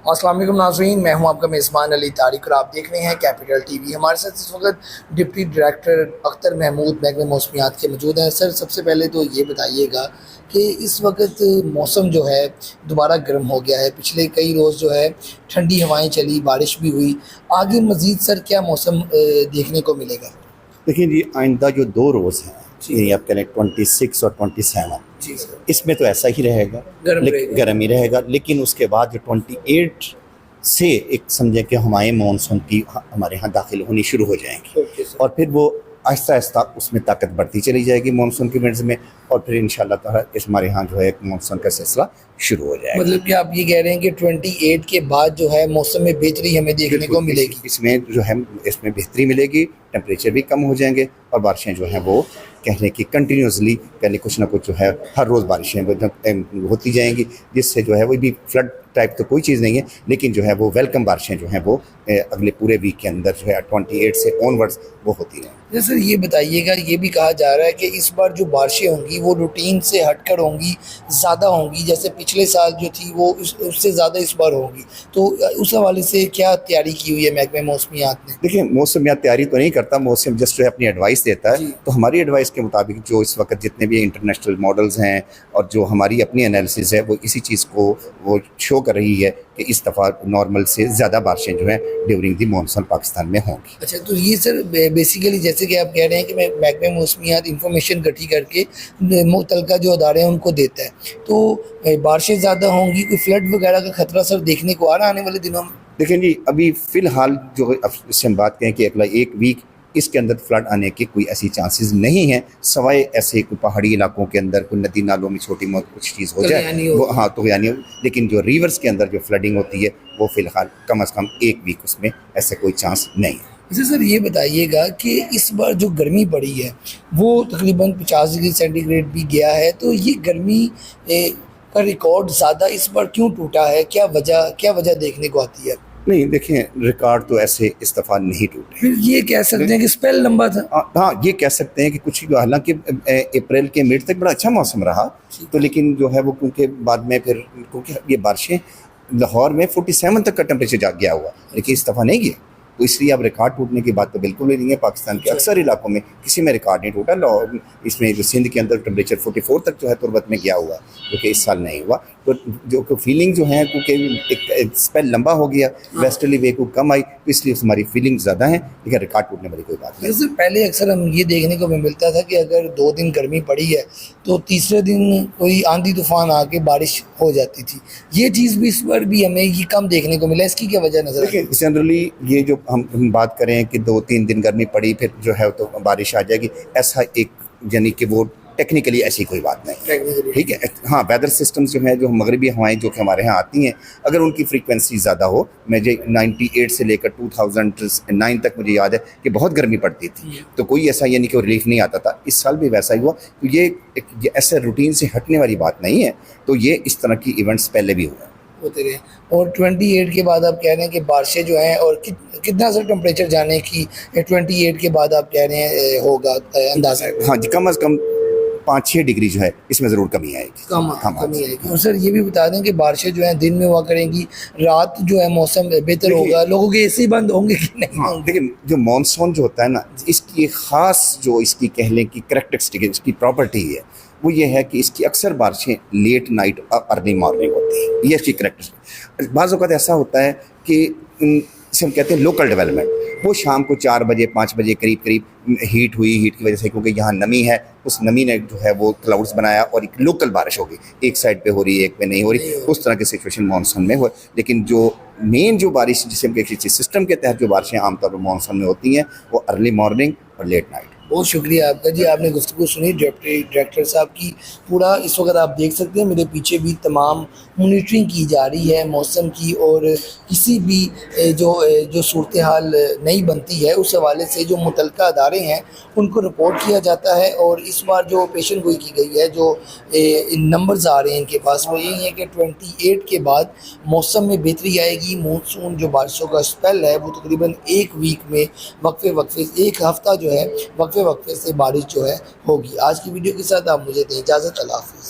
السلام علیکم ناظرین، میں ہوں آپ کا میزبان علی طارق اور آپ دیکھ رہے ہیں کیپٹل ٹی وی۔ ہمارے ساتھ اس وقت ڈپٹی ڈائریکٹر اختر محمود محکمہ موسمیات کے موجود ہیں۔ سر، سب سے پہلے تو یہ بتائیے گا کہ اس وقت موسم جو ہے دوبارہ گرم ہو گیا ہے، پچھلے کئی روز جو ہے ٹھنڈی ہوائیں چلی، بارش بھی ہوئی، آگے مزید سر کیا موسم دیکھنے کو ملے گا؟ دیکھیں جی، آئندہ جو 2 روز ہیں، جی یعنی آپ کہہ لیں 26 اور 27، جی سر، اس میں تو ایسا ہی رہے گا، گرم رہے گا۔ گرم ہی رہے گا، لیکن اس کے بعد جو 28 سے ایک سمجھیں کہ ہمارے مانسون کی ہمارے ہاں داخل ہونی شروع ہو جائیں گی، اوکے سر۔ اور پھر وہ آہستہ آہستہ اس میں طاقت بڑھتی چلی جائے گی مانسون کی ونڈز میں، اور پھر انشاءاللہ تعالیٰ اس ہمارے ہاں جو ہے ایک مانسون کا سلسلہ شروع ہو جائے گا۔ مطلب کہ آپ یہ کہہ رہے ہیں کہ 28 کے بعد جو ہے موسم میں بہتری ہمیں دیکھنے کو ملے گی؟ اس میں جو ہے اس میں بہتری ملے گی، ٹیمپریچر بھی کم ہو جائیں گے، اور بارشیں جو ہیں وہ کہہ لیں کہ کنٹینیوسلی پہلے کچھ نہ کچھ جو ہے ہر روز بارشیں ہوتی جائیں گی، جس سے جو ہے وہ بھی فلڈ ٹائپ تو کوئی چیز نہیں ہے، لیکن جو ہے وہ ویلکم بارشیں جو ہیں وہ اگلے پورے ویک کے اندر جو ہے 28 سے آنورڈز وہ ہوتی رہیں۔ سر یہ بتائیے گا، یہ بھی کہا جا رہا ہے کہ اس بار جو بارشیں ہوں گی وہ روٹین سے ہٹ کر ہوں گی، زیادہ ہوں گی، جیسے پچھلے سال جو تھی وہ اس سے زیادہ اس بار ہوں گی، تو اس حوالے سے کیا تیاری کی ہوئی ہے محکمہ موسمیات نے؟ دیکھیں، موسمیات تیاری تو نہیں کرتا، موسم جسٹ جو ہے اپنی ایڈوائس دیتا ہے، جی۔ تو ہماری ایڈوائس کے مطابق جو اس وقت جتنے بھی انٹرنیشنل ماڈلز ہیں اور جو ہماری اپنی انالیسز ہے وہ اسی چیز کو وہ شو کر رہی ہے کہ اس دفعہ نارمل سے زیادہ بارشیں جو ہیں ڈیورنگ دی مانسون پاکستان میں ہوں گی۔ اچھا، تو یہ سر بیسیکلی جیسے کہ آپ کہہ رہے ہیں کہ محکمہ موسمیات انفارمیشن اکٹھی کر کے متعلقہ جو ادارے ہیں ان کو دیتا ہے، تو بارشیں زیادہ ہوں گی، کوئی فلڈ وغیرہ کا خطرہ سر دیکھنے کو آ رہا آنے والے دنوں میں؟ دیکھیں جی، ابھی فی الحال جو اس سے ہم بات کہیں کہ اگلا ایک ویک اس کے اندر فلڈ آنے کے کوئی ایسی چانسز نہیں ہیں، سوائے ایسے کوئی پہاڑی علاقوں کے اندر کوئی ندی نالوں میں چھوٹی موٹ کچھ چیز ہو جائے وہ، ہاں تو یعنی، لیکن جو ریورز کے اندر جو فلڈنگ ہوتی ہے وہ فی الحال کم از کم ایک ویک اس میں ایسا کوئی چانس نہیں ہے۔ اچھا سر، یہ بتائیے گا کہ اس بار جو گرمی پڑی ہے وہ تقریباً 50 ڈگری سینٹی گریڈ بھی گیا ہے، تو یہ گرمی کا ریکارڈ زیادہ اس بار کیوں ٹوٹا ہے؟ کیا وجہ دیکھنے کو آتی ہے؟ نہیں دیکھیں، ریکارڈ تو ایسے اس دفعہ نہیں ٹوٹے، پھر یہ کہہ سکتے ہیں کہ اسپیل لمبا تھا؟ ہاں یہ کہہ سکتے ہیں کہ کچھ، حالانکہ اپریل کے مڈ تک بڑا اچھا موسم رہا، تو لیکن جو ہے وہ کیونکہ بعد میں پھر کیونکہ یہ بارشیں لاہور میں 47 تک کا ٹیمپریچر جا گیا ہوا، لیکن اس دفعہ نہیں گیا، تو اس لیے اب ریکارڈ ٹوٹنے کی بات تو بالکل بھی نہیں ہے۔ پاکستان کے اکثر علاقوں میں کسی میں ریکارڈ نہیں ٹوٹا، لاہور اس میں جو سندھ کے اندر ٹیمپریچر 44 تک جو ہے تربت میں گیا ہوا، جو کہ اس سال نہیں ہوا، تو جو فیلنگ جو ہیں کیونکہ ایک اسپیل لمبا ہو گیا، ویسٹرلی وے کو کم آئی، تو اس لیے ہماری فیلنگ زیادہ ہیں، لیکن ریکارڈ ٹوٹنے والی کوئی بات نہیں۔ جیسے پہلے اکثر ہم یہ دیکھنے کو ملتا تھا کہ اگر 2 دن گرمی پڑی ہے تو تیسرے دن کوئی آندھی طوفان آ کے بارش ہو جاتی تھی، یہ چیز بھی اس بار بھی ہمیں یہ کم دیکھنے کو ملا، اس کی کیا وجہ نظر آتی ہے؟ دیکھیں، جنرلی یہ جو ہم بات کریں کہ 2-3 دن گرمی پڑی پھر جو ہے تو بارش آ جائے گی، ایسا ایک یعنی کہ وہ ٹیکنیکلی ایسی کوئی بات نہیں، ٹھیک ہے۔ ہاں، ویدر سسٹمز جو ہیں، جو مغربی ہوائیں جو کہ ہمارے ہاں آتی ہیں، اگر ان کی فریکوینسی زیادہ ہو، مجھے 98 سے لے کر 2009 تک مجھے یاد ہے کہ بہت گرمی پڑتی تھی، تو کوئی ایسا یعنی کہ ریلیف نہیں آتا تھا، اس سال بھی ویسا ہی ہوا، تو یہ ایسے روٹین سے ہٹنے والی بات نہیں ہے، تو یہ اس طرح کی ایونٹس پہلے بھی ہوئے ہوتے رہے۔ اور 28 کے بعد آپ کہہ رہے ہیں کہ بارشیں جو ہیں، اور کتنا سر ٹمپریچر جانے کی 28 کے بعد آپ کہہ رہے ہیں ہوگا اندازہ؟ ہاں جی، کم از کم 5-6 ڈگری جو ہے اس میں ضرور کمی آئے گی، کمی آئے گی۔ اور سر یہ بھی بتا دیں کہ بارشیں جو ہیں دن میں ہوا کریں گی، رات جو ہے موسم بہتر ہوگا، لوگوں کے اے سی بند ہوں گے کہ نہیں ہوں گے؟ لیکن جو مانسون جو ہوتا ہے نا، اس کی خاص جو اس کی کہہ لیں کہ کریکٹرسٹک، اس کی پراپرٹی ہے، وہ یہ ہے کہ اس کی اکثر بارشیں لیٹ نائٹ اور ارلی مارننگ ہوتی ہیں، یہ اس کی کریکٹرسٹک۔ بعض اوقات ایسا ہوتا ہے کہ اسے ہم کہتے ہیں لوکل ڈیولپمنٹ، وہ شام کو 4 بجے 5 بجے قریب ہیٹ ہوئی، ہیٹ کی وجہ سے کیونکہ یہاں نمی ہے، اس نمی نے جو ہے وہ کلاؤڈز بنایا اور ایک لوکل بارش ہوگی، ایک سائڈ پہ ہو رہی ہے ایک پہ نہیں ہو رہی، اس طرح کی سچویشن مانسون میں ہو۔ لیکن جو مین جو بارش جسے ہم کسی سسٹم کے تحت جو بارشیں عام طور پر مانسون میں ہوتی ہیں، وہ ارلی مارننگ اور لیٹ نائٹ۔ بہت شکریہ آپ کا جی، آپ نے گفتگو سنی ڈپٹی ڈائریکٹر صاحب کی۔ پورا اس وقت آپ دیکھ سکتے ہیں میرے پیچھے بھی تمام مانیٹرنگ کی جا رہی ہے موسم کی، اور کسی بھی جو صورتحال نہیں بنتی ہے اس حوالے سے جو متعلقہ ادارے ہیں ان کو رپورٹ کیا جاتا ہے۔ اور اس بار جو پیشن گوئی کی گئی ہے، جو نمبرز آ رہے ہیں ان کے پاس، وہ یہی ہے کہ 28 کے بعد موسم میں بہتری آئے گی۔ مونسون جو بارشوں کا اسپیل ہے وہ تقریباً ایک ویک میں وقفے ایک ہفتہ جو ہے وقفے سے بارش جو ہے ہوگی۔ آج کی ویڈیو کے ساتھ آپ مجھے دیں اجازت، اللہ حافظ۔